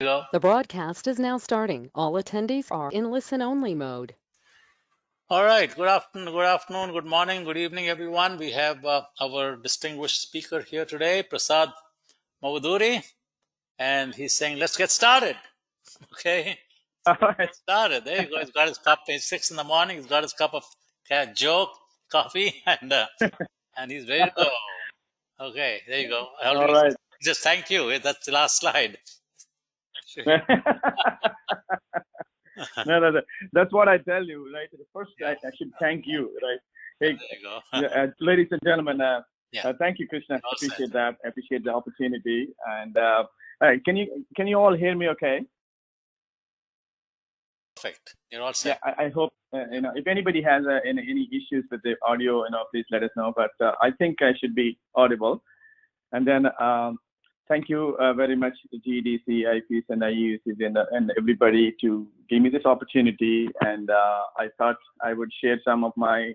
Go. The broadcast is now starting. All attendees are in listen-only mode. All right. Good afternoon, good morning, good evening, everyone. We have our distinguished speaker here today, Prasad Mavuduri, and he's saying, "Let's get started." Okay, All right. get started. There you go. He's got his cup. It's 6 in the morning. He's got his cup of coffee, and he's ready to go. Okay, there you go. I All already right. just thank you. That's the last slide. No. That's what I tell you, right? First, I should thank you, right? Hey, there you go. ladies and gentlemen, thank you, Krishna. All set. Appreciate that. I appreciate the opportunity. And all right, can you all hear me? Okay. Perfect. You're all set. Yeah, I hope if anybody has any issues with the audio, please let us know. But I think I should be audible. And then thank you very much, GDC, IFEES, and IUCs, and everybody to give me this opportunity. And I thought I would share some of my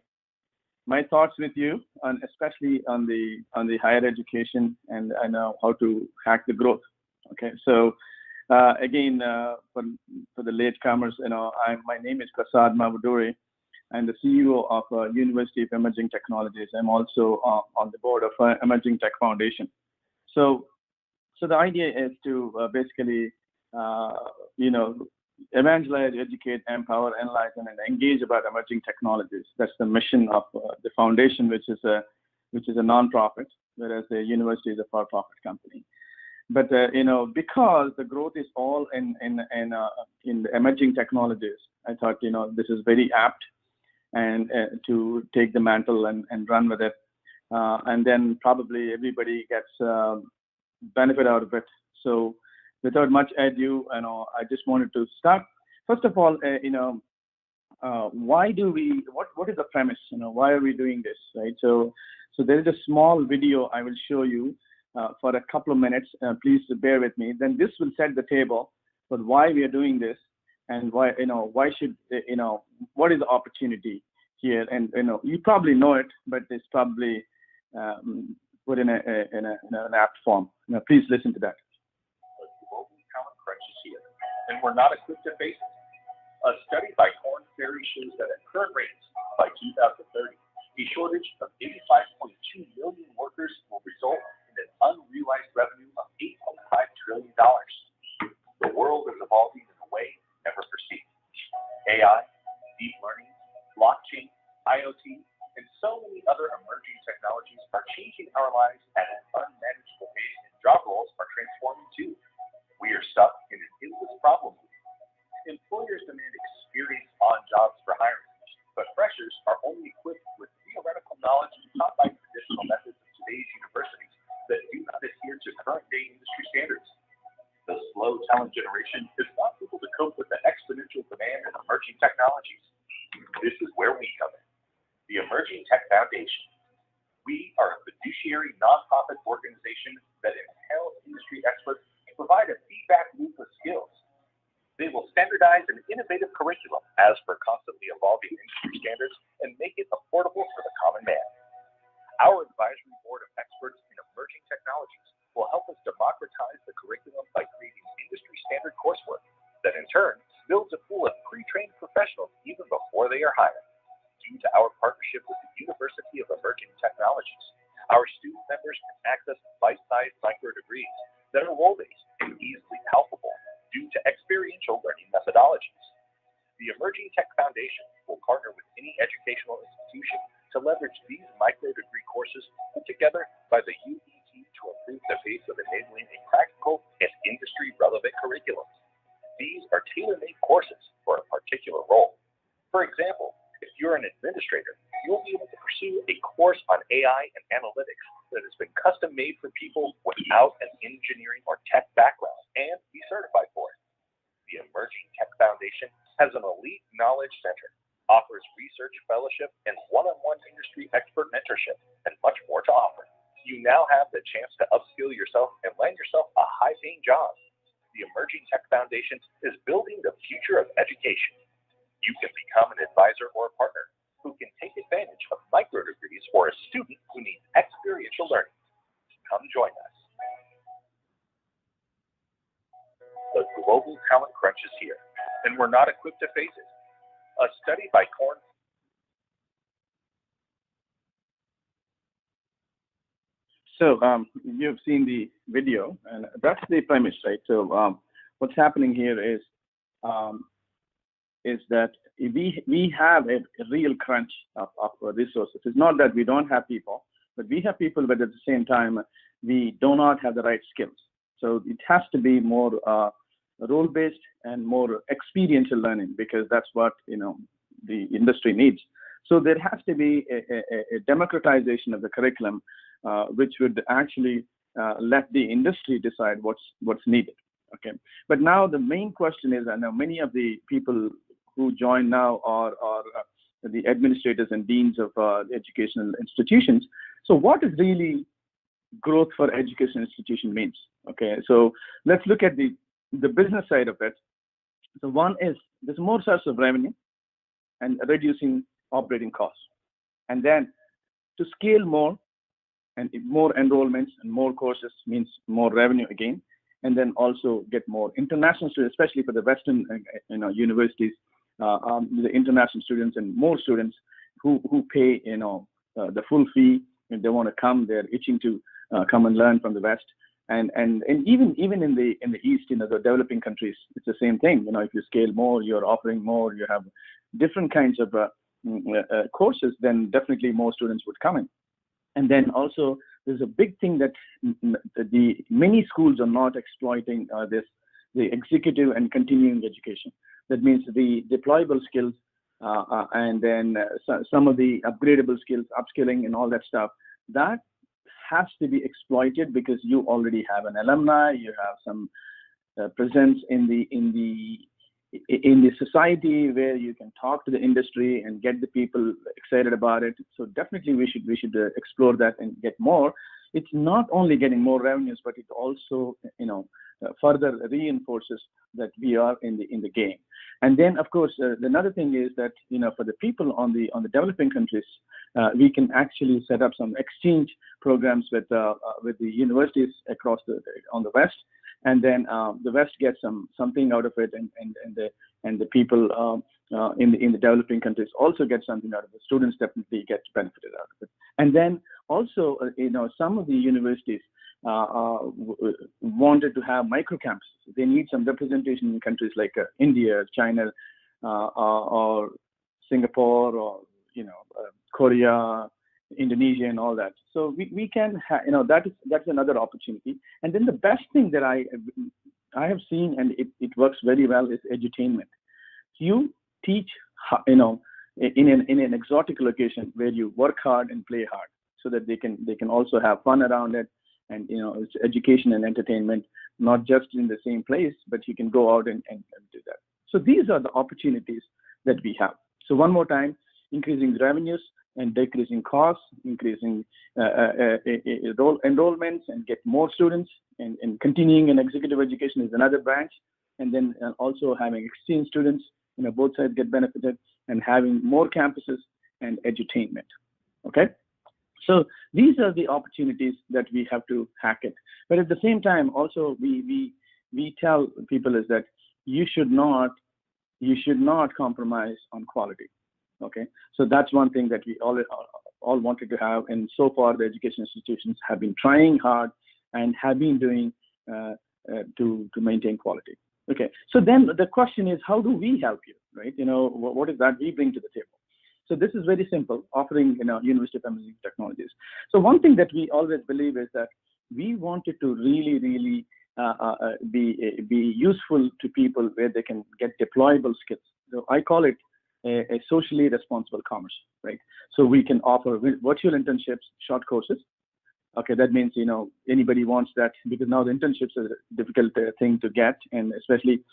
thoughts with you, especially on the higher education and how to hack the growth. Okay, so again, for the latecomers, my name is Prasad Mavuduri. I'm the CEO of University of Emerging Technologies. I'm also on the board of Emerging Tech Foundation. So the idea is to basically, evangelize, educate, empower, enlighten, and engage about emerging technologies. That's the mission of the foundation, which is a nonprofit, whereas the university is a for-profit company. But because the growth is all in the emerging technologies, I thought this is very apt and to take the mantle and run with it, and then probably everybody gets benefit out of it. So without much ado, I just wanted to start. First of all, what is the premise? Why are we doing this, right? So there is a small video I will show you for a couple of minutes. Please bear with me. Then this will set the table for why we are doing this and why should what is the opportunity here? And you probably know it, but it's probably put in an apt form. Please listen to that. The global talent crunch is here, and we're not equipped to face it. A study by Korn Ferry shows that at current rates, by 2030, a shortage of 85.2 million workers will result in an unrealized revenue of $8.5 trillion. The world is evolving in a way never perceived. AI, deep learning, blockchain, IoT, and so many other emerging technologies are changing our lives at an unmanageable pace, and job roles are transforming too. We are stuck in an endless problem. Employers demand experience on jobs for hiring, but freshers are only equipped with theoretical knowledge taught by traditional methods of today's universities that do not adhere to current-day industry standards. The slow talent generation is not able to cope with the exponential demand in emerging technologies. This is where we come in. The Emerging Tech Foundation. We are a fiduciary nonprofit organization that empowers industry experts to provide a feedback loop of skills. They will standardize an innovative curriculum as per constantly evolving industry standards and make it affordable for the common man. Our advisory board of experts in emerging technologies will help us democratize the curriculum by creating industry standard coursework that in turn builds a pool of pre-trained professionals even before they are hired. Due to our partnership with the University of Emerging Technologies, our student members can access bite-sized micro degrees that are role-based and easily palpable due to experiential learning methodologies. The Emerging Tech Foundation will partner with any educational institution to leverage these micro degree courses put together by the UET to improve the pace of enabling a practical and industry-relevant curriculum. These are tailor-made courses for a particular role. For example, if you're an administrator, you'll be able to pursue a course on AI and analytics that has been custom made for people without an engineering or tech background and be certified for it. The Emerging Tech Foundation has an elite knowledge center, offers research fellowship and one-on-one industry expert mentorship, and much more to offer. You now have the chance to upskill yourself and land yourself a high-paying job. The Emerging Tech Foundation is building the future of education. You can become an advisor or a partner who can take advantage of micro degrees for a student who needs experiential learning. Come join us. The global talent crunch is here, and we're not equipped to face it. A study by Korn. So you've seen the video, and that's the premise, right? So what's happening here is that we have a real crunch of resources. It's not that we don't have people, but we have people, but at the same time, we do not have the right skills. So it has to be more role-based and more experiential learning, because that's what the industry needs. So there has to be a democratization of the curriculum, which would actually let the industry decide what's needed. Okay, but now the main question is, I know many of the people who join now are the administrators and deans of educational institutions. So what is really growth for education institution means? Okay, so let's look at the business side of it. So one is there's more source of revenue and reducing operating costs, and then to scale more and more enrollments and more courses means more revenue again, and then also get more international students, especially for the Western universities, the international students and more students who pay the full fee, and they want to come. They're itching to come and learn from the West, and even in the East, the developing countries, it's the same thing. If you scale more, you're offering more, you have different kinds of courses, then definitely more students would come in. And then also there's a big thing that the many schools are not exploiting the executive and continuing education. That means the deployable skills and then some of the upgradable skills, upskilling and all that stuff, that has to be exploited, because you already have an alumni, you have some presence in the society where you can talk to the industry and get the people excited about it. So definitely we should explore that and get more. It's not only getting more revenues, but it also further reinforces that we are in the game. And then of course another thing is that for the people on the developing countries, we can actually set up some exchange programs with the universities across on the West. And then the West gets something out of it, and the people in the developing countries also get something out of it. Students definitely get benefited out of it. And then also, some of the universities wanted to have micro campuses. They need some representation in countries like India, China, or Singapore, or Korea, Indonesia, and all that. So we can that's another opportunity. And then the best thing that I have seen, and it works very well, is edutainment. You teach in an exotic location where you work hard and play hard, so that they can also have fun around it. And it's education and entertainment, not just in the same place, but you can go out and do that. So these are the opportunities that we have. So one more time, increasing revenues and decreasing costs, increasing enrollments and get more students, and continuing in executive education is another branch. And then also having exchange students, both sides get benefited, and having more campuses and edutainment. Okay. So these are the opportunities that we have to hack it. But at the same time, also we tell people is that you should not compromise on quality. Okay, so that's one thing that we all wanted to have, and so far the education institutions have been trying hard and have been doing to maintain quality. Okay, so then the question is, how do we help you, right? What is that we bring to the table? So this is very simple, offering University of Emerging Technologies. So one thing that we always believe is that we wanted to really be useful to people where they can get deployable skills. So I call it a socially responsible commerce, right? So we can offer virtual internships, short courses. Okay, that means anybody wants that, because now the internships are a difficult thing to get, and especially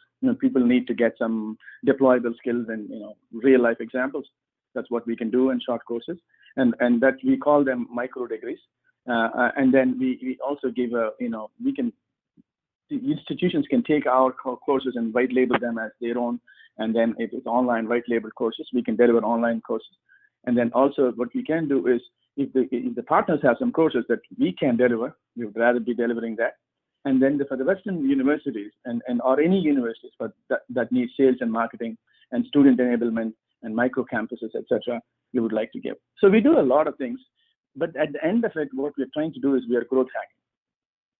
people need to get some deployable skills and real life examples. That's what we can do in short courses, and that we call them micro degrees. And then we also give the institutions can take our courses and white label them as their own. And then if it's online white label courses, we can deliver online courses. And then also what we can do is, if the partners have some courses that we can deliver, we would rather be delivering that. And then for the Western universities and or any universities that need sales and marketing and student enablement and micro campuses, etc., we would like to give. So we do a lot of things, but at the end of it, what we're trying to do is we are growth hacking.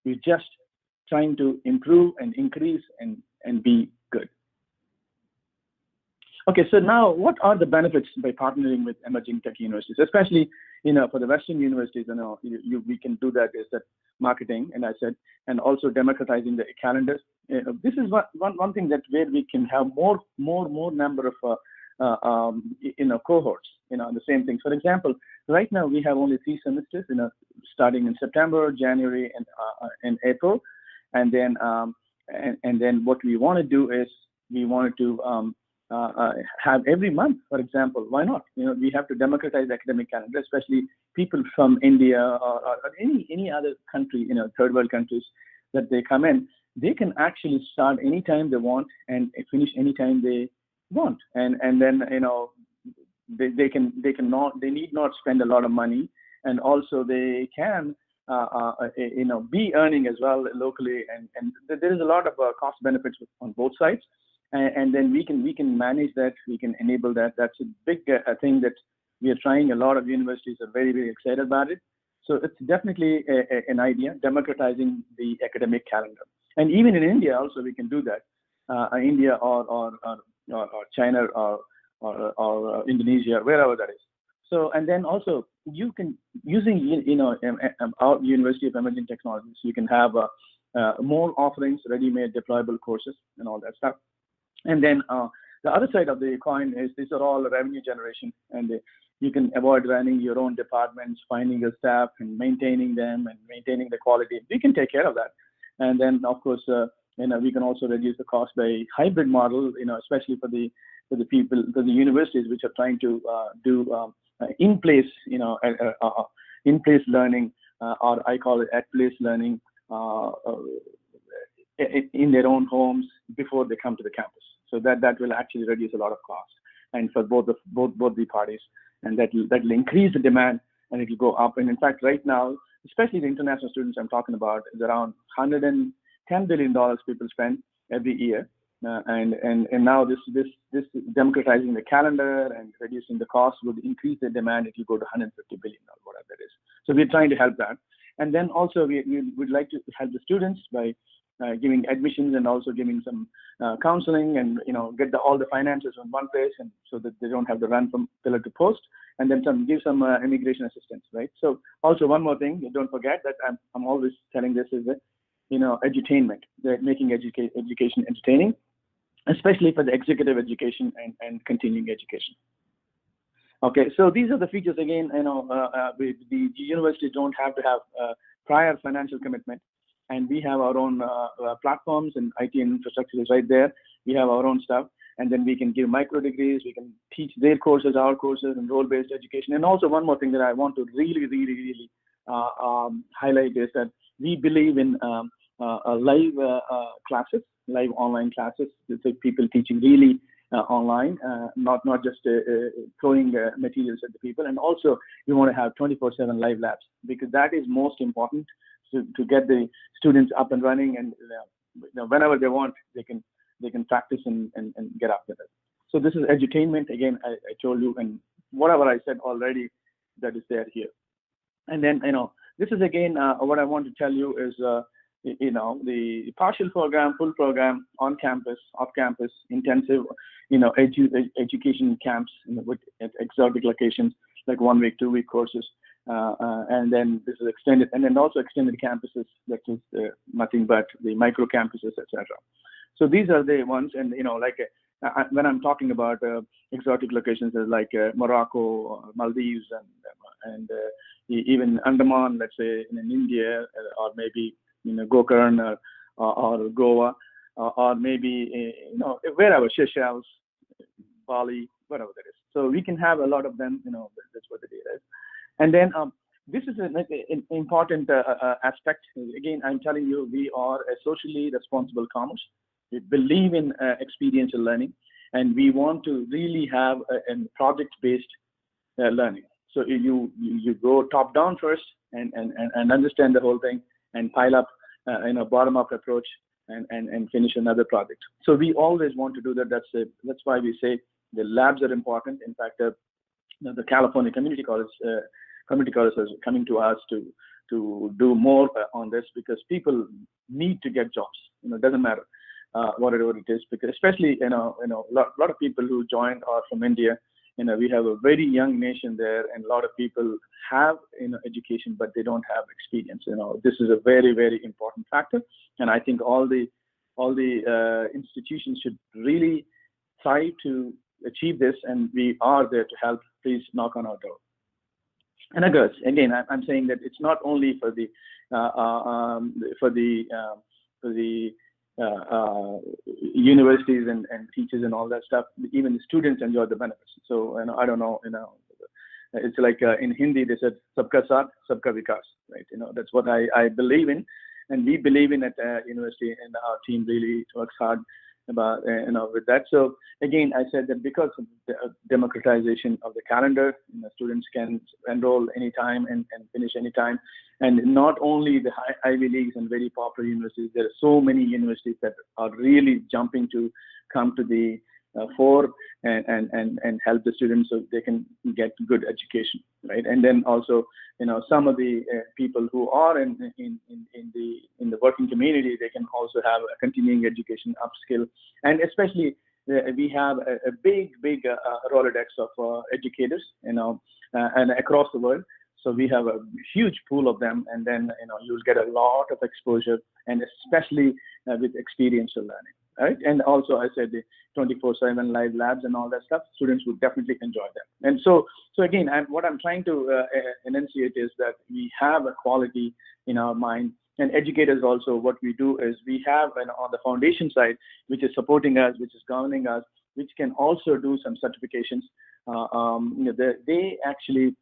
We're just trying to improve and increase and be good. Okay, so now what are the benefits by partnering with emerging tech universities, especially for the Western universities? We can do that is that marketing, and I said, and also democratizing the calendars. This is one thing that where we can have more number of cohorts, the same things. For example, right now we have only 3 semesters, starting in September, January, and April, and then what we want to do is we wanted to have every month, for example. Why not? We have to democratize academic calendar, especially people from India or any other country, third world countries, that they come in. They can actually start anytime they want and finish anytime they want, and then they need not spend a lot of money, and also they can be earning as well locally, and there is a lot of cost benefits on both sides. And then we can manage that, we can enable that. That's a big thing that we are trying. A lot of universities are very, very excited about it. So it's definitely an idea, democratizing the academic calendar. And even in India also we can do that. India or China or Indonesia, wherever that is. So, and then also you can, using our University of Emerging Technologies, you can have more offerings, ready-made deployable courses and all that stuff. And then the other side of the coin is these are all revenue generation, and you can avoid running your own departments, finding your staff and maintaining them and maintaining the quality. We can take care of that. And then of course, we can also reduce the cost by hybrid model, especially for the people, for the universities which are trying to do in-place, in-place learning, or I call it at-place learning, in their own homes before they come to the campus. So that will actually reduce a lot of cost, and for both the parties, and that will increase the demand, and it will go up. And in fact, right now, especially the international students I'm talking about, is around $110 billion people spend every year, and now this democratizing the calendar and reducing the cost would increase the demand. It will go to $150 billion or whatever it is. So we're trying to help that, and then also we would like to help the students by giving admissions and also giving some counseling, and get all the finances in one place, and so that they don't have to run from pillar to post, and then give some immigration assistance, right? So also one more thing, don't forget that I'm always telling this is that edutainment, making education entertaining, especially for the executive education and continuing education. Okay, so these are the features. Again, the universities don't have to have prior financial commitment. And we have our own platforms, and IT and infrastructure is right there. We have our own stuff, and then we can give micro degrees. We can teach their courses, our courses, and role-based education. And also one more thing that I want to really highlight is that we believe in live classes, live online classes. It's like people teaching really online, not just throwing materials at the people. And also we want to have 24/7 live labs, because that is most important. To get the students up and running, and whenever they want, they can practice and get up with it. So this is edutainment. Again, I told you, and whatever I said already, that is there here. And then this is again what I want to tell you is the partial program, full program, on campus, off campus, intensive education camps at exotic locations, like 1 week, 2 week courses. And then this is extended, and then also extended campuses, that is nothing but the micro campuses, etc. So these are the ones, and when I'm talking about exotic locations like Morocco, Maldives, and even Andaman, let's say in India, or maybe Gokarn or Goa, or maybe wherever, Seychelles, Bali, whatever that is. So we can have a lot of them. That's what the data is. And then this is an important aspect. Again, I'm telling you, we are a socially responsible commerce. We believe in experiential learning, and we want to really have a project-based learning. So you go top down first and understand the whole thing, and pile up bottom-up approach and finish another project. So we always want to do that. That's why we say the labs are important. In fact, the California community colleges are coming to us to do more on this, because people need to get jobs. It doesn't matter whatever it is, because especially lot of people who joined are from India. We have a very young nation there, and a lot of people have education, but they don't have experience. This is a very, very important factor, and I think all the institutions should really try to achieve this, and we are there to help. Please knock on our door. And again, I'm saying that it's not only for the universities and teachers and all that stuff. Even the students enjoy the benefits. So I don't know, it's like in Hindi they said "Sabka Saath, Sabka Vikas," right? That's what I believe in, and we believe in at university, and our team really works hard about with that. So again, I said that because of the democratization of the calendar, students can enroll anytime and finish anytime. And not only the Ivy Leagues and very popular universities, there are so many universities that are really jumping to come to the fore and help the students so they can get good education, right? And then also, some of the people who are in the working community, they can also have a continuing education upskill. And especially we have a big Rolodex of educators, and across the world. So we have a huge pool of them, and then you'll get a lot of exposure, and especially with experiential learning, right? And also, I said the 24/7 live labs and all that stuff. Students would definitely enjoy that. And so again, what I'm trying to enunciate is that we have a quality in our mind. And educators also, what we do is we have on the foundation side, which is supporting us, which is governing us, which can also do some certifications. They actually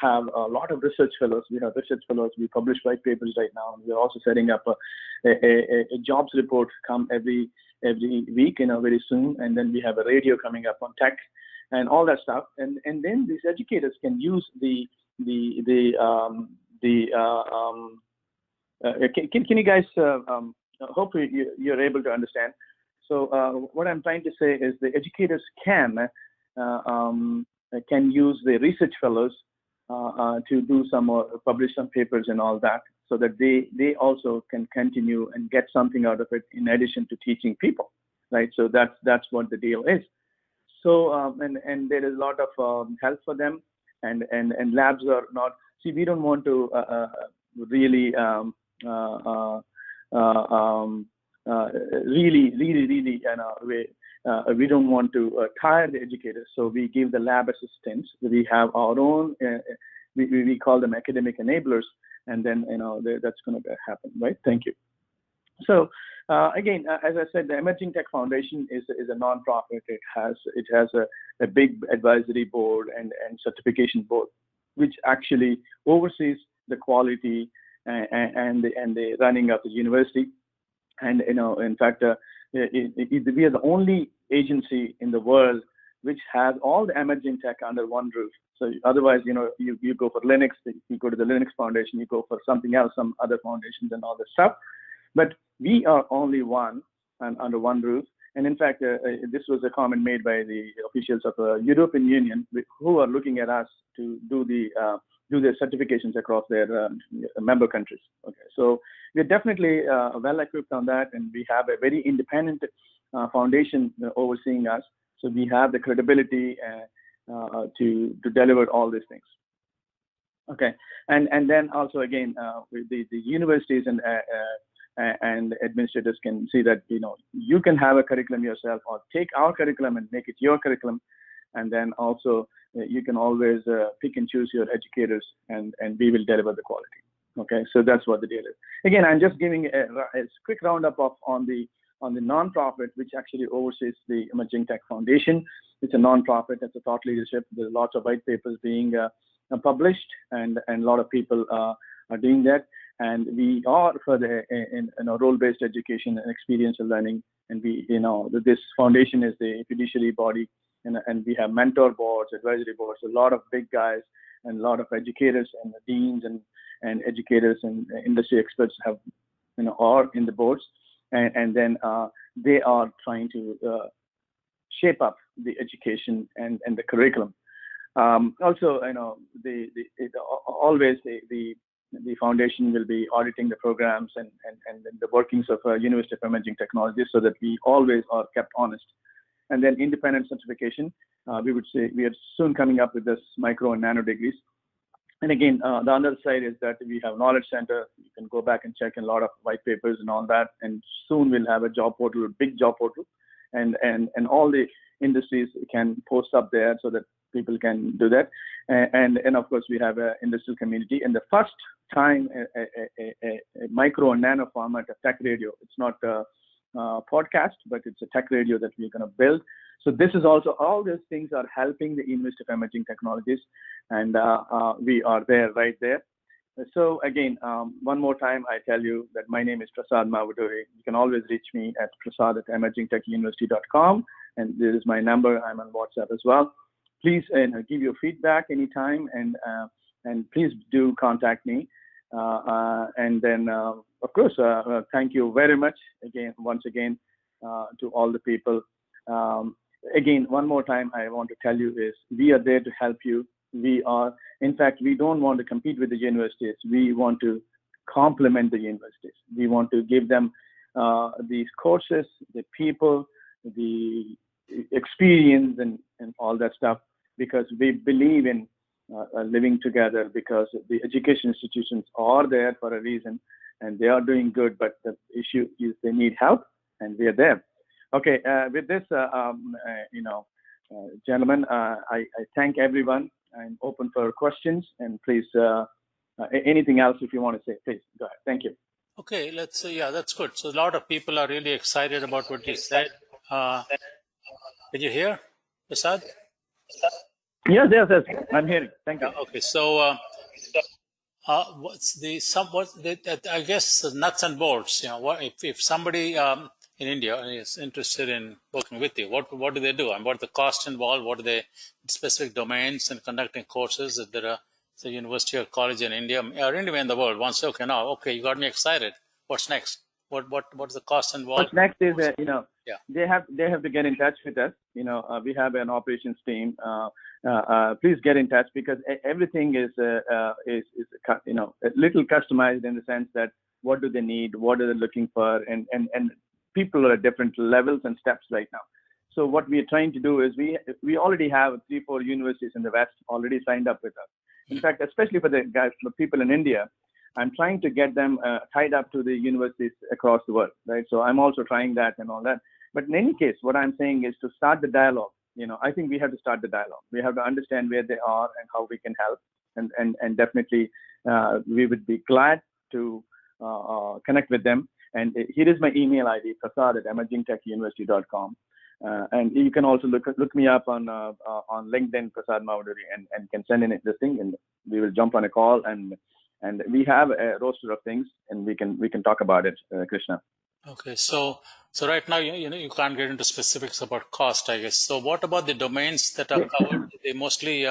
have a lot of research fellows. We have research fellows. We publish white papers right now. We're also setting up a jobs report come every week, very soon. And then we have a radio coming up on tech and all that stuff. And then these educators can use can you guys hopefully you're able to understand. So what I'm trying to say is the educators can use the research fellows to do some or publish some papers and all that, so that they also can continue and get something out of it in addition to teaching people, right? So that's what the deal is. So and there is a lot of help for them, and labs are not. See, we don't want to really we don't want to tire the educators, so we give the lab assistants. We have our own, we call them academic enablers, and then that's going to happen, right? Thank you. So again, as I said, the Emerging Tech Foundation is a nonprofit. It has a big advisory board and certification board, which actually oversees the quality and the running of the university. And in fact, we are the only agency in the world which has all the emerging tech under one roof. So otherwise, you go for Linux, you go to the Linux Foundation, you go for something else, some other foundations and all this stuff. But we are only one and under one roof. And in fact, this was a comment made by the officials of the European Union, who are looking at us to do their certifications across their member countries. Okay, so we're definitely well equipped on that, and we have a very independent foundation overseeing us. So we have the credibility to deliver all these things. Okay, and then also again, with the universities and administrators can see that you can have a curriculum yourself, or take our curriculum and make it your curriculum, and then also you can always pick and choose your educators, and we will deliver the quality. Okay, so that's what the deal is. Again, I'm just giving a quick roundup on the nonprofit, which actually oversees the Emerging Tech Foundation. It's a nonprofit. It's a thought leadership. There's lots of white papers being published, and a lot of people are doing that. And we are for the role-based education and experiential learning. And this foundation is the fiduciary body, and we have mentor boards, advisory boards, a lot of big guys, and a lot of educators and the deans and educators and industry experts have, are in the boards, and then they are trying to shape up the education and the curriculum. Also, always the foundation will be auditing the programs and the workings of University of Emerging Technologies, so that we always are kept honest. And then independent certification, we would say we are soon coming up with this micro and nano degrees. And again, the other side is that we have knowledge center. You can go back and check in a lot of white papers and all that. And soon we'll have a job portal, a big job portal, and all the industries can post up there so that people can do that. And of course we have an industrial community. And the first time a micro and nano format, a tech radio. It's not a podcast, but it's a tech radio that we're going to build. So this is also, all these things are helping the University of Emerging Technologies, and we are there, right there. So again, one more time, I tell you that my name is Prasad Mavuduri. You can always reach me at prasad@emergingtechuniversity.com, and this is my number. I'm on WhatsApp as well. Please give your feedback anytime, and please do contact me. And then, of course, thank you very much once again to all the people. Again, one more time, I want to tell you is we are there to help you. In fact, we don't want to compete with the universities. We want to complement the universities. We want to give them these courses, the people, the experience, and all that stuff, because we believe in living together, because the education institutions are there for a reason, and they are doing good, but the issue is they need help, and we are there. Okay, with this, gentlemen, I thank everyone. I'm open for questions, and please, anything else if you want to say, please go ahead. Thank you. Okay, let's see. Yeah, that's good. So a lot of people are really excited about what you said. Did you hear, Prasad? Yes, I'm hearing. Thank you. Yeah, okay, so I guess the nuts and bolts. If somebody in India is interested in working with you, what do they do, and what the cost involved? What are the specific domains in conducting courses? If there are a university or college in India or anywhere in the world wants to, okay, you got me excited. What's next? What's the cost involved? What's next is they have to get in touch with us. We have an operations team. Please get in touch, because everything is a little customized in the sense that what do they need, what are they looking for, and people are at different levels and steps right now. So what we are trying to do is we already have 3-4 universities in the West already signed up with us. In fact, especially for the people in India, I'm trying to get them tied up to the universities across the world, right? So I'm also trying that and all that. But in any case, what I'm saying is to start the dialogue. I think we have to start the dialogue. We have to understand where they are and how we can help. And definitely, we would be glad to connect with them. And here is my email ID, prasad@emergingtechuniversity.com. And you can also look me up on LinkedIn, Prasad Mavuduri, and can send in this thing, and we will jump on a call. And we have a roster of things, and we can talk about it, Krishna. Okay, so right now you can't get into specifics about cost, I guess. So what about the domains that are covered? They mostly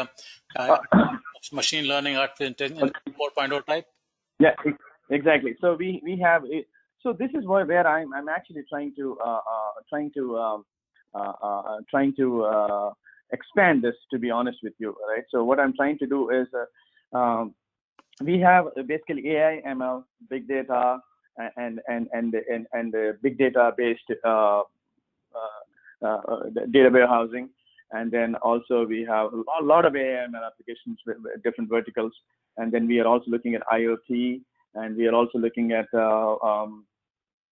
machine learning, artificial intelligence, 4.0 type. Yeah, exactly. So we have. So this is where I'm actually trying to expand this, to be honest with you, right? So what I'm trying to do is we have basically AI, ML, big data, and big data based data warehousing, and then also we have a lot of AI, ML applications with different verticals, and then we are also looking at IoT, and we are also looking at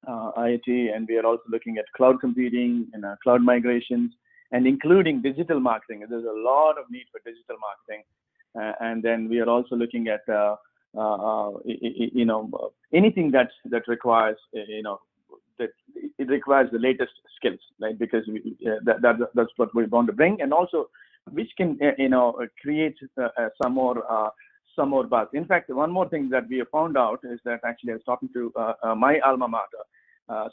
IoT, and we are also looking at cloud computing and cloud migrations, and including digital marketing. There's a lot of need for digital marketing, and then we are also looking at anything that requires that it requires the latest skills, right? Because that's what we want to bring, and also which can create some more buzz. In fact, one more thing that we have found out is that actually I was talking to my alma mater,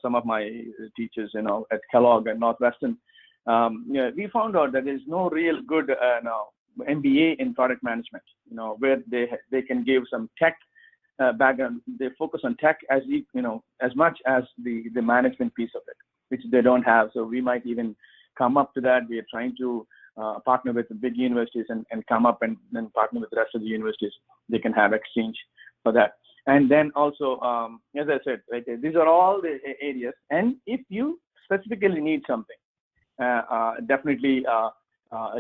some of my teachers, at Kellogg and Northwestern. We found out that there's no real good MBA in product management, where they can give some tech background, they focus on tech as as much as the management piece of it, which they don't have. So we might even come up to that. We are trying to partner with the big universities and come up and then partner with the rest of the universities. They can have exchange for that. And then also, as I said, right, these are all the areas. And if you specifically need something, definitely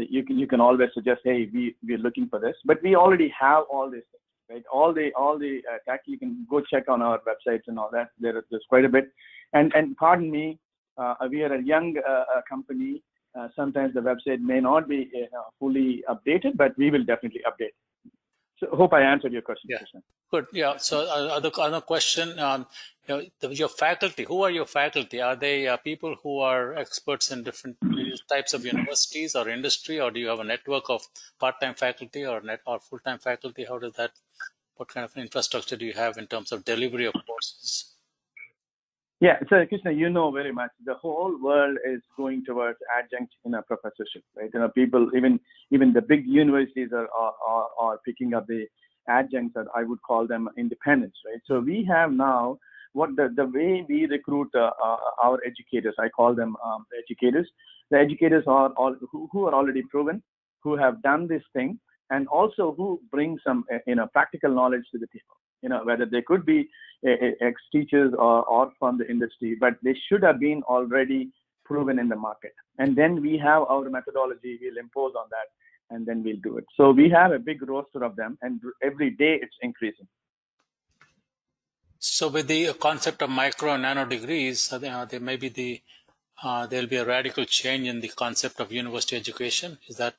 you can always suggest, hey, we're looking for this. But we already have all these things, right? All the tech, you can go check on our websites and all that. There's quite a bit. And pardon me, we are a young company. Sometimes the website may not be fully updated, but we will definitely update. So hope I answered your question, Yeah. Krishna. Good. Yeah. So other question, your faculty, who are your faculty? Are they people who are experts in different types of universities or industry, or do you have a network of part-time faculty or full-time faculty? How does that, what kind of infrastructure do you have in terms of delivery of courses? Yeah, so Krishna, you know very much. The whole world is going towards adjunct professorship, right? People, even the big universities are picking up the adjuncts, that I would call them independents, right? So we have now the way we recruit our educators. I call them educators. The educators are all who are already proven, who have done this thing, and also who bring some practical knowledge to the people. Whether they could be ex-teachers or from the industry, but they should have been already proven in the market. And then we have our methodology, we'll impose on that, and then we'll do it. So we have a big roster of them, and every day it's increasing. So with the concept of micro and nano degrees, there may be there'll be a radical change in the concept of university education. Is that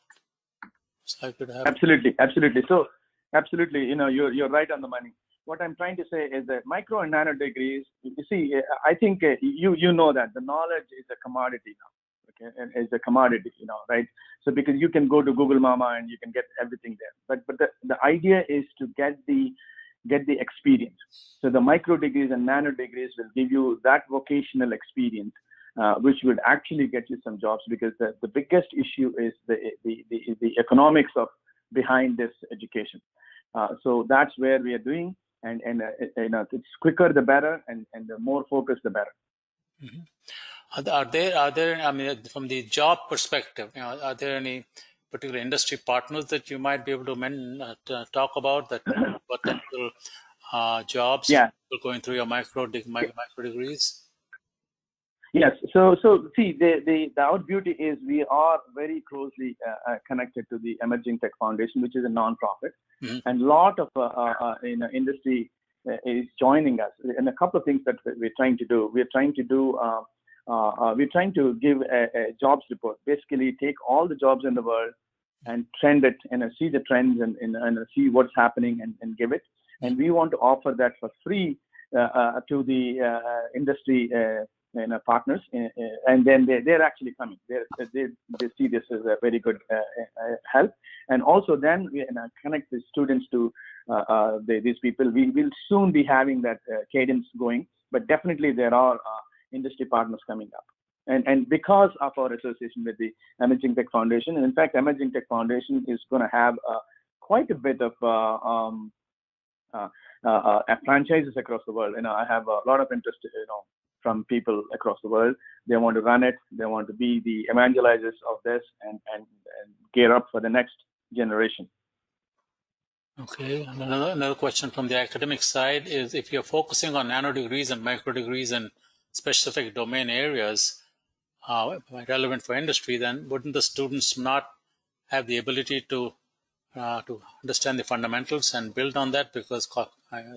likely to happen? Absolutely. So absolutely, you're right on the money. What I'm trying to say is that micro and nano degrees, you see, I think you know that the knowledge is a commodity now, okay, and it's a commodity, right? So because you can go to Google Mama and you can get everything there, but the idea is to get the experience. So the micro degrees and nano degrees will give you that vocational experience, which would actually get you some jobs, because the biggest issue is the economics of behind this education. So that's where we are doing. And it's quicker the better, and the more focused the better. Mm-hmm. Are there? I mean, from the job perspective, are there any particular industry partners that you might be able to talk about that potential jobs? Yeah. Going through your micro degrees. Yes. So see, our beauty is we are very closely connected to the Emerging Tech Foundation, which is a nonprofit. Mm-hmm. And a lot of industry is joining us. And a couple of things that we're trying to do. We're trying to give a jobs report. Basically, take all the jobs in the world and trend it, and see the trends and see what's happening and give it. And we want to offer that for free to the industry partners, and then they're actually coming. They see this as a very good help. And also then we connect the students to these people. We will soon be having that cadence going, but definitely there are industry partners coming up. And because of our association with the Emerging Tech Foundation, and in fact, Emerging Tech Foundation is going to have quite a bit of franchises across the world. I have a lot of interest, from people across the world. They want to run it. They want to be the evangelizers of this and gear up for the next generation. Okay. Another question from the academic side is, if you're focusing on nano degrees and micro degrees in specific domain areas relevant for industry, then wouldn't the students not have the ability to understand the fundamentals and build on that, because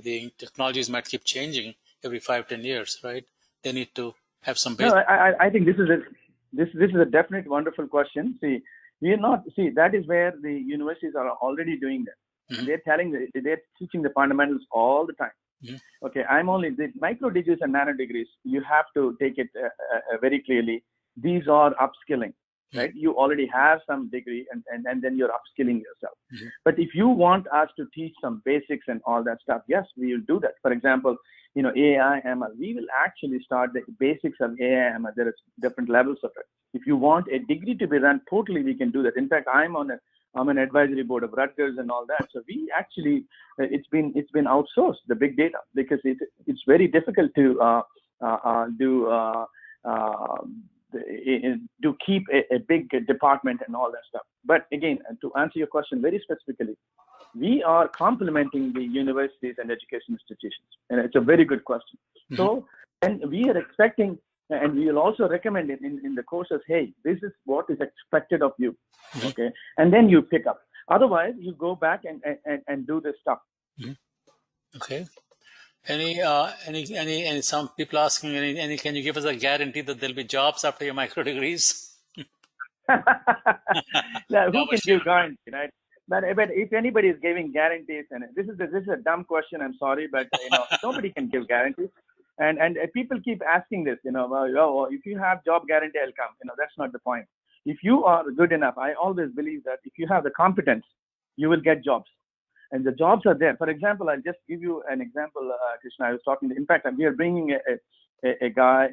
the technologies might keep changing every 5-10 years, right? They need to have some basic. No, I think this is a definite wonderful question. See, that is where the universities are already doing that. Mm-hmm. They're teaching the fundamentals all the time. Mm-hmm. Okay, the micro degrees and nano degrees, you have to take it very clearly. These are upskilling. right? You already have some degree, and then you're upskilling yourself. But if you want us to teach some basics and all that stuff, yes, we will do that. For example, AI, ML, we will actually start the basics of AI, ML. There is different levels of it. If you want a degree to be run, totally we can do that. In fact, I'm an advisory board of Rutgers and all that. So we actually, it's been outsourced, the big data, because it's very difficult to keep a big department and all that stuff. But again, to answer your question very specifically, we are complementing the universities and education institutions, and it's a very good question. So, and we are expecting, and we will also recommend in the courses, hey, this is what is expected of you, okay? And then you pick up. Otherwise, you go back and do this stuff. Okay. Any some people asking, can you give us a guarantee that there'll be jobs after your micro degrees? Yeah, who can give guarantee, right? But if anybody is giving guarantees, and this is a dumb question, I'm sorry, but nobody can give guarantees. And people keep asking this, oh, if you have job guarantee, I'll come. That's not the point. If you are good enough, I always believe that if you have the competence, you will get jobs. And the jobs are there. For example, I'll just give you an example, Krishna. I was talking. In fact, we are bringing a guy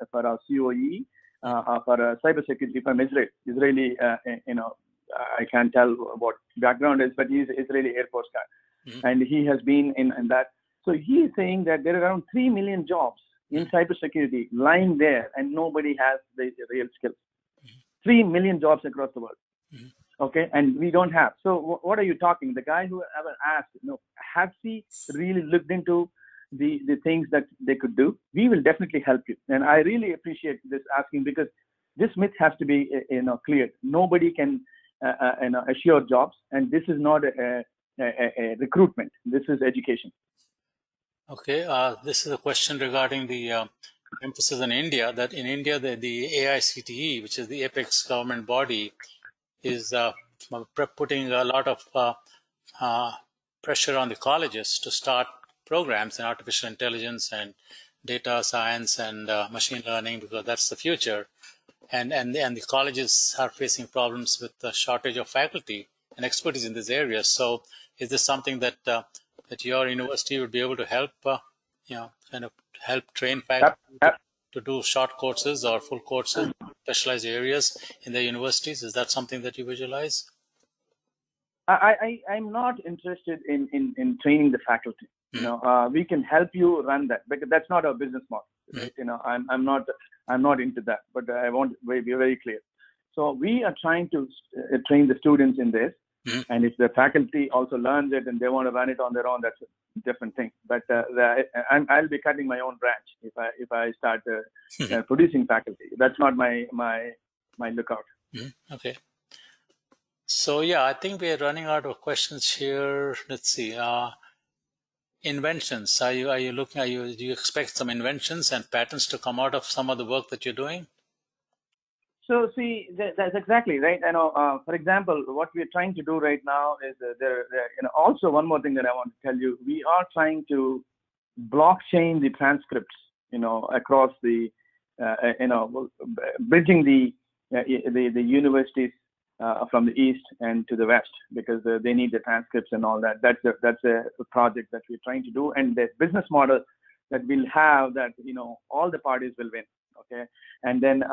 for our COE for cybersecurity from Israel. Israeli, I can't tell what background is, but he's Israeli Air Force guy, and he has been in that. So he is saying that there are around 3 million jobs in cybersecurity lying there, and nobody has the real skills. 3 million jobs across the world. Okay, and we don't have. So what are you talking? The guy who ever asked, has he really looked into the things that they could do? We will definitely help you. And I really appreciate this asking, because this myth has to be cleared. Nobody can assure jobs, and this is not a recruitment. This is education. Okay, this is a question regarding the emphasis in India. That in India, the AICTE, which is the apex government body, is putting a lot of pressure on the colleges to start programs in artificial intelligence and data science and machine learning, because that's the future. And the colleges are facing problems with the shortage of faculty and expertise in this area. So, is this something that that your university would be able to help, kind of help train faculty to do short courses or full courses, specialized areas in their universities? Is that something that you visualize? I'm not interested in training the faculty. We can help you run that, because that's not our business model. Right? I'm not into that, but I want to be very clear. So we are trying to train the students in this, and if the faculty also learns it and they want to run it on their own, that's a different thing. But I'll be cutting my own branch if I start producing faculty. That's not my lookout. Okay. So yeah, I think we are running out of questions here. Let's see. Inventions. Do you expect some inventions and patents to come out of some of the work that you're doing? So see, that's exactly right. For example, what we're trying to do right now is also one more thing that I want to tell you. We are trying to blockchain the transcripts, across the, bridging the universities from the east and to the west, because they need the transcripts and all that. That's a project that we're trying to do, and the business model that we'll have, that all the parties will win. Okay, and then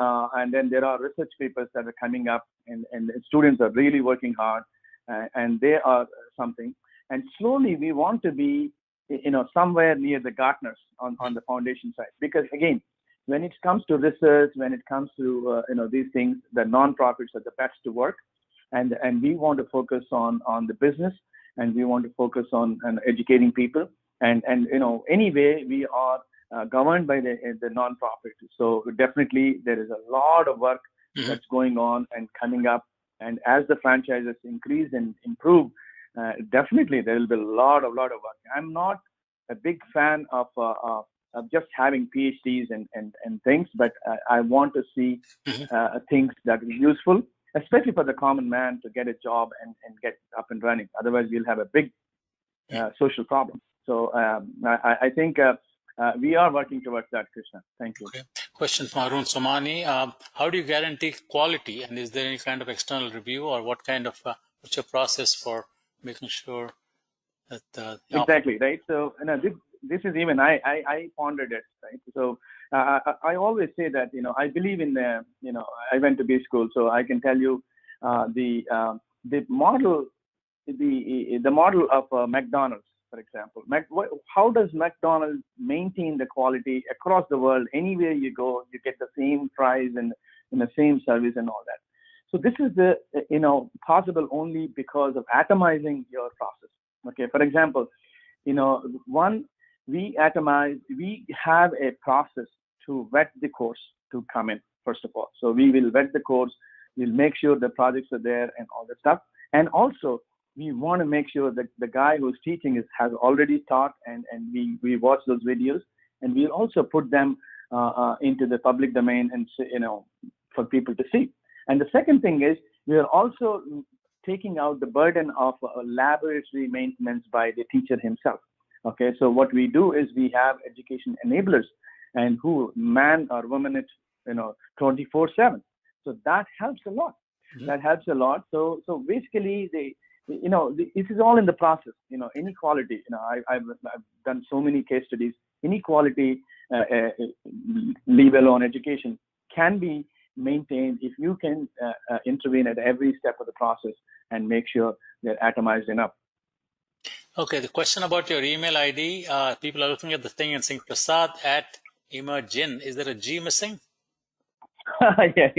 there are research papers that are coming up, and the students are really working hard, and they are something. And slowly we want to be somewhere near the Gartners on the foundation side, because again, when it comes to research, when it comes to these things, the nonprofits are the best to work, and we want to focus on the business, and we want to focus on educating people, and anyway we are governed by the nonprofit. So definitely there is a lot of work that's going on and coming up, and as the franchises increase and improve, definitely there will be a lot of work. I'm not a big fan of just having PhDs and things, but I want to see things that are useful, especially for the common man to get a job and get up and running. Otherwise, we'll have a big social problem. So I think we are working towards that, Krishna. Thank you. Okay. Question from Arun Somani. How do you guarantee quality, and is there any kind of external review, or what kind of what's your process for making sure that exactly, right? So this is even I pondered it, right? So I always say that I believe in I went to B school, so I can tell you the model of McDonald's, for example. How does McDonald's maintain the quality across the world? Anywhere you go, you get the same fries and the same service and all that. So this is possible only because of atomizing your process. Okay, for example, we have a process to vet the course to come in, first of all. So we will vet the course, we'll make sure the projects are there and all that stuff. And also, we want to make sure that the guy who's teaching has already taught, and we watch those videos, and we'll also put them into the public domain and for people to see. And the second thing is, we are also taking out the burden of laboratory maintenance by the teacher himself. Okay, so what we do is we have education enablers, and who man or woman it 24/7. So that helps a lot. Mm-hmm. That helps a lot. So basically this is all in the process. Inequality. I've done so many case studies. Inequality, leave alone education, can be maintained if you can intervene at every step of the process and make sure they're atomized enough. Okay, the question about your email ID, people are looking at the thing and saying Prasad at Emergin. Is there a G missing? Yeah,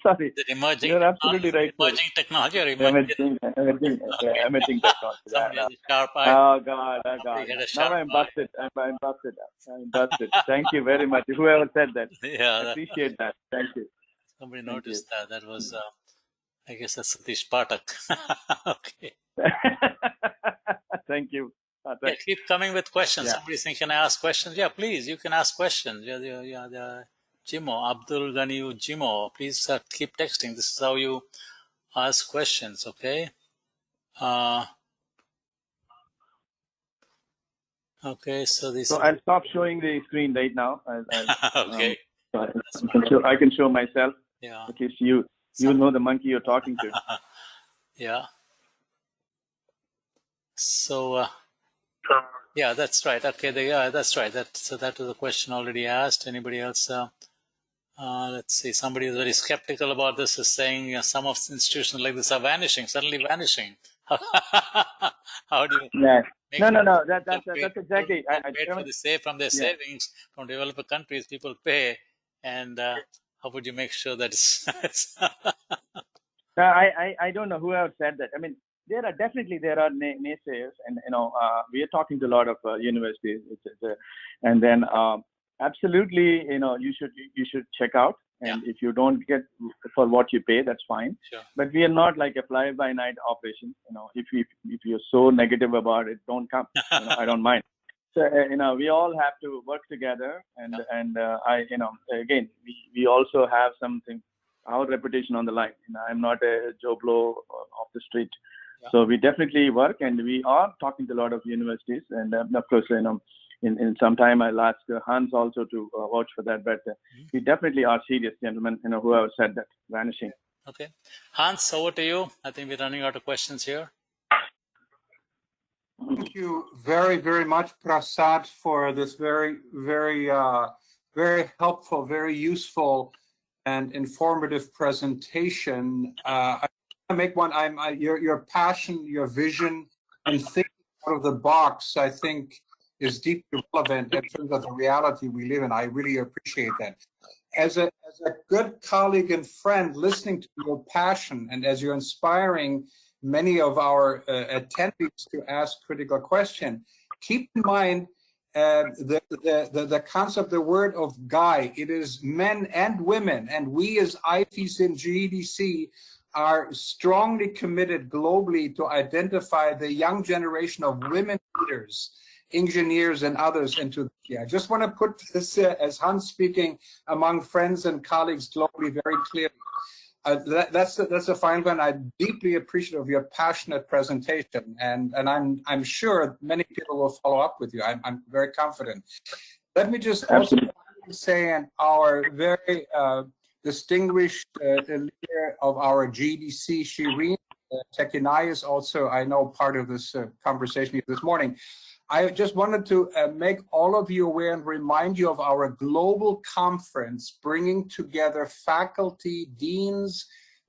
sorry. Is it emerging? You're absolutely right. Emerging technology or emerging? Emerging technology. Somebody has a sharp eye. Oh God. Now I'm busted. I'm busted. Thank you very much. Whoever said that. Yeah. I appreciate that. Thank you. Somebody noticed that. That was, I guess that's Satish Patak. Okay. Thank you. Yeah, keep coming with questions. Yeah. Somebody's saying, can I ask questions? Yeah, please. You can ask questions. Jimo, Abdul Ganiu Jimo, please keep texting. This is how you ask questions, okay? Okay, so this. So I'll stop showing the screen right now. Okay. I can show myself. Yeah. At least you know the monkey you're talking to. Yeah. So, yeah, that's right. Okay, that's right. So that was a question already asked. Anybody else? Let's see. Somebody is very skeptical about this. Is saying some of institutions like this are vanishing, suddenly vanishing. How do you? Yeah. No. That's exactly. I paid for from their savings from developed countries. People pay, and how would you make sure that it's? I don't know whoever said that. I mean, there are naysayers, and we are talking to a lot of universities, and then absolutely, you should check out, and if you don't get for what you pay, that's fine. Sure. But we are not like a fly-by-night operation. If you're so negative about it, don't come. I don't mind. So we all have to work together, and again, we also have something, our reputation on the line. I'm not a Joe Blow off the street. Yeah. So we definitely work, and we are talking to a lot of universities, and of course, in some time I'll ask Hans also to vouch for that. But we definitely are serious, gentlemen. Whoever said that, vanishing. Okay, Hans, over to you. I think we're running out of questions here. Thank you very, very much, Prasad, for this very, very, very helpful, very useful, and informative presentation. I want to make one. Your passion, your vision, and thinking out of the box, I think, is deeply relevant in terms of the reality we live in. I really appreciate that. As a good colleague and friend, listening to your passion, and as you're inspiring many of our attendees to ask critical questions, keep in mind the concept, the word of guy. It is men and women, and we as IFEES and GEDC are strongly committed globally to identify the young generation of women leaders, engineers, and others into. I just want to put this as Hans speaking among friends and colleagues globally very clearly. That's a fine one. I'm deeply appreciative of your passionate presentation, and I'm sure many people will follow up with you. I'm very confident. Let me just also say, and our very distinguished leader of our GDC, Shireen Tekinai, is also, I know, part of this conversation this morning. I just wanted to make all of you aware and remind you of our global conference, bringing together faculty, deans,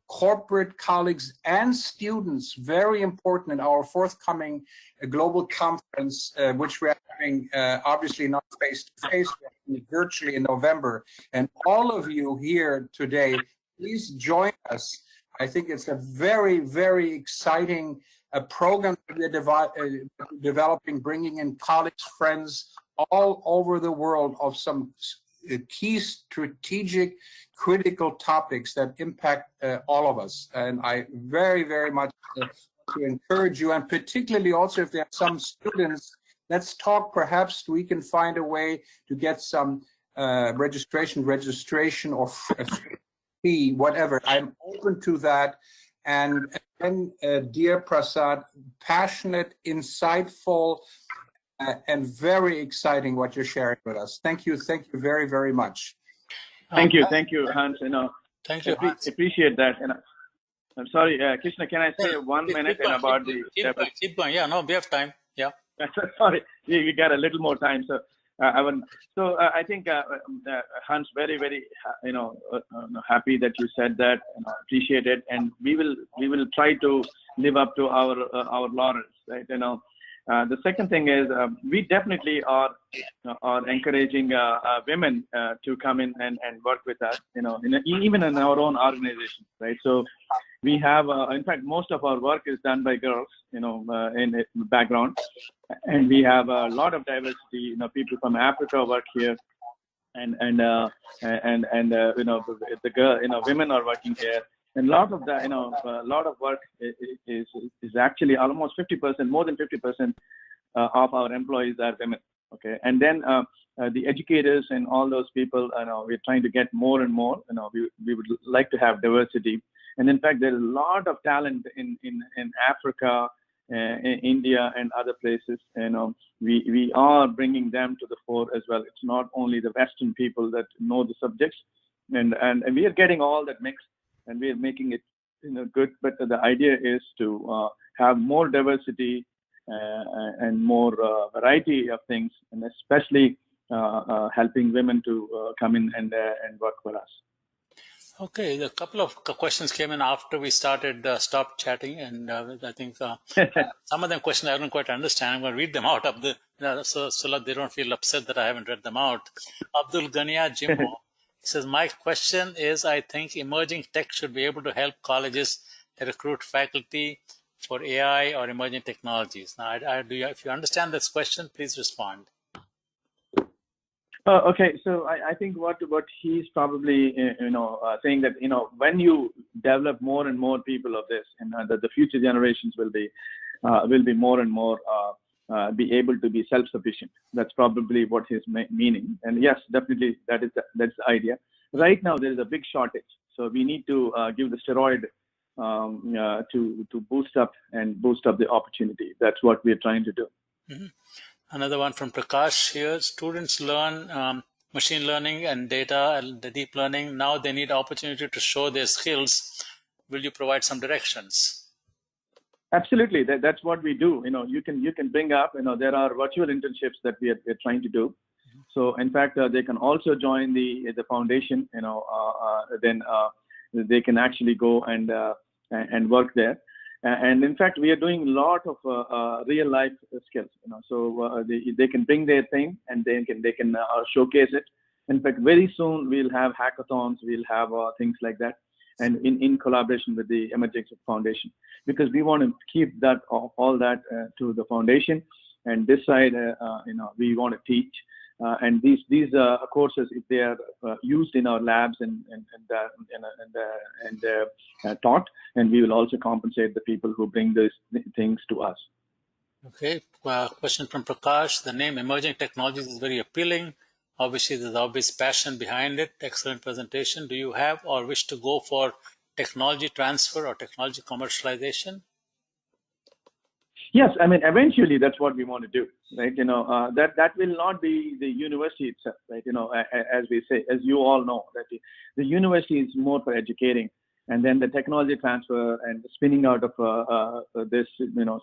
corporate colleagues, and students. Very important in our forthcoming global conference, which we're having obviously not face-to-face, but virtually in November. And all of you here today, please join us. I think it's a very, very exciting program that we're developing, bringing in colleagues, friends all over the world of some key strategic, critical topics that impact all of us. And I very, very much to encourage you, and particularly also if there are some students, let's talk, perhaps we can find a way to get some registration or fee, whatever. I'm open to that. And dear Prasad, passionate, insightful, and very exciting what you're sharing with us. Thank you very, very much. Thank you, Hans. Thank you, Hans. Appreciate that. And I'm sorry, Krishna, can I say 1 minute about the... Keep going. Yeah, no, we have time. Yeah. Sorry, we got a little more time. So I think Hans, very, very, happy that you said that. Appreciate it, and we will try to live up to our laurels, right? The second thing is we definitely are encouraging women to come in and work with us, even in our own organization, right? So we have, in fact, most of our work is done by girls, in background, and we have a lot of diversity. People from Africa work here, and the girl, women are working here. And a lot of that, a lot of work is actually almost 50%, more than 50% of our employees are women. Okay, and then the educators and all those people, we're trying to get more and more. We would like to have diversity, and in fact, there's a lot of talent in Africa, in India, and other places. We are bringing them to the fore as well. It's not only the Western people that know the subjects, and we are getting all that mix. And we are making it, good. But the idea is to have more diversity and more variety of things, and especially helping women to come in and work for us. Okay, a couple of questions came in after we stopped chatting, and I think some of them questions I don't quite understand. I'm going to read them out of so they don't feel upset that I haven't read them out. Abdul Ghania Jimmo. He says, my question is, I think emerging tech should be able to help colleges recruit faculty for AI or emerging technologies. Now, if you understand this question, please respond. Okay, so I think what he's probably saying that when you develop more and more people of this, and that the future generations will be more and more be able to be self-sufficient. That's probably what he's meaning. And yes, definitely that's the idea. Right now there is a big shortage, so we need to give the steroid to boost up the opportunity. That's what we're trying to do. Mm-hmm. Another one from Prakash here. Students learn machine learning and data and the deep learning. Now they need opportunity to show their skills. Will you provide some directions? Absolutely, that's what we do. You can bring up. There are virtual internships that we're trying to do. Mm-hmm. So in fact, they can also join the foundation. Then they can actually go and work there. And in fact, we are doing a lot of real life skills. So they can bring their thing and they can showcase it. In fact, very soon we'll have hackathons. We'll have things like that. And in collaboration with the Emerging Foundation, because we want to keep that all that to the foundation, and this side, we want to teach, and these courses, if they are used in our labs and taught, and we will also compensate the people who bring these things to us. Okay, question from Prakash. The name Emerging Technologies is very appealing. Obviously, there's obvious passion behind it. Excellent presentation. Do you have or wish to go for technology transfer or technology commercialization? Yes, I mean, eventually that's what we want to do, right? That will not be the university itself, right? As we say, as you all know, that the university is more for educating, and then the technology transfer and the spinning out of this,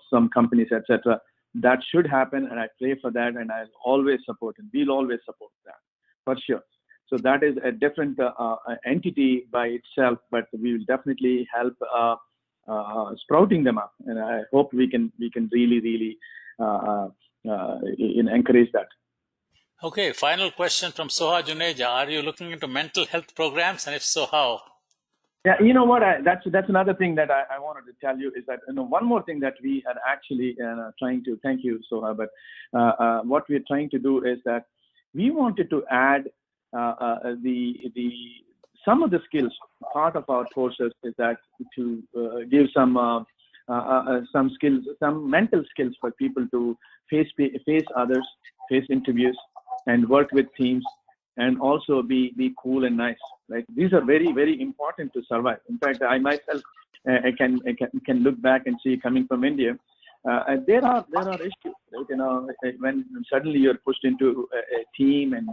some companies, etc. That should happen, and I pray for that, and I'll always support, and we'll always support that for sure. So that is a different entity by itself, but we will definitely help sprouting them up, and I hope we can really encourage that. Okay, final question from Soha Juneja. Are you looking into mental health programs, and if so, how? Yeah, you know what? That's another thing that I wanted to tell you is that one more thing that we are actually trying to. Thank you, Soha. But what we're trying to do is that we wanted to add some of the skills. Part of our courses is that to give some skills, some mental skills for people to face others, face interviews, and work with teams, and also be cool and nice. Right? These are very, very important to survive. In fact, I myself I can look back and see, coming from India, there are issues. Right? When suddenly you're pushed into a team, and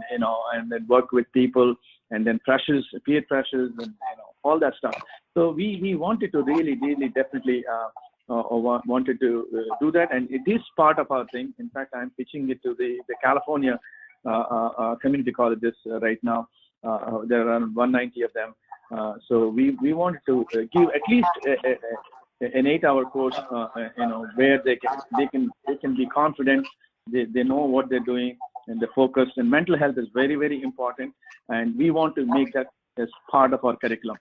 then work with people, and then pressures, peer pressures, and all that stuff. So we wanted to really definitely wanted to do that, and it is part of our thing. In fact, I'm pitching it to the California community colleges right now. There are around 190 of them. So we wanted to give at least an 8-hour course, where they can be confident, they know what they're doing, and they're focused. And mental health is very, very important, and we want to make that as part of our curriculum.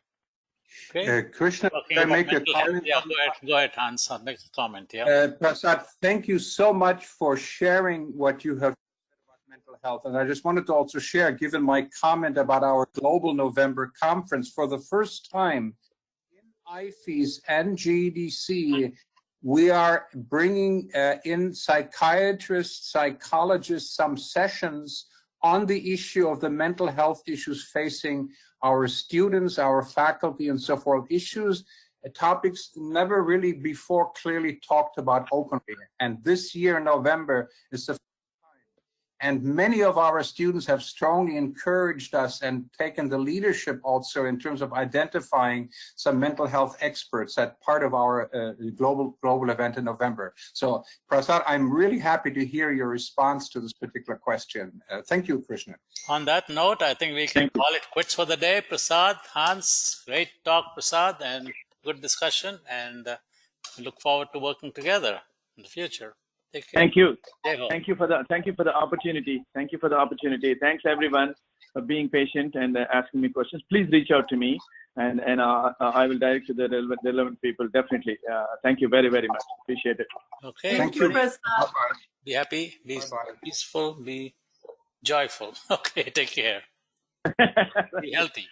Okay. Krishna, can I make a comment? Yeah, go ahead, Hans. Make a comment. Yeah. Prasad, thank you so much for sharing what you have said about mental health. And I just wanted to also share, given my comment about our Global November conference, for the first time in IFEES and GEDC, we are bringing in psychiatrists, psychologists, some sessions on the issue of the mental health issues facing our students, our faculty, and so forth. Issues, topics never really before clearly talked about openly. And this year, November, is the and many of our students have strongly encouraged us and taken the leadership also in terms of identifying some mental health experts at part of our global event in November. So, Prasad, I'm really happy to hear your response to this particular question. Thank you, Krishna. On that note, I think we can call it quits for the day. Prasad, Hans, great talk, Prasad, and good discussion. And we look forward to working together in the future. Take care. Thank you. Thank you for the opportunity. Thank you for the opportunity. Thanks everyone for being patient and asking me questions. Please reach out to me, and I will direct to the relevant people. Definitely. Thank you very, very much. Appreciate it. Okay. Thank you, Prasad. Be happy. Be peaceful. Be joyful. Okay. Take care. Be healthy.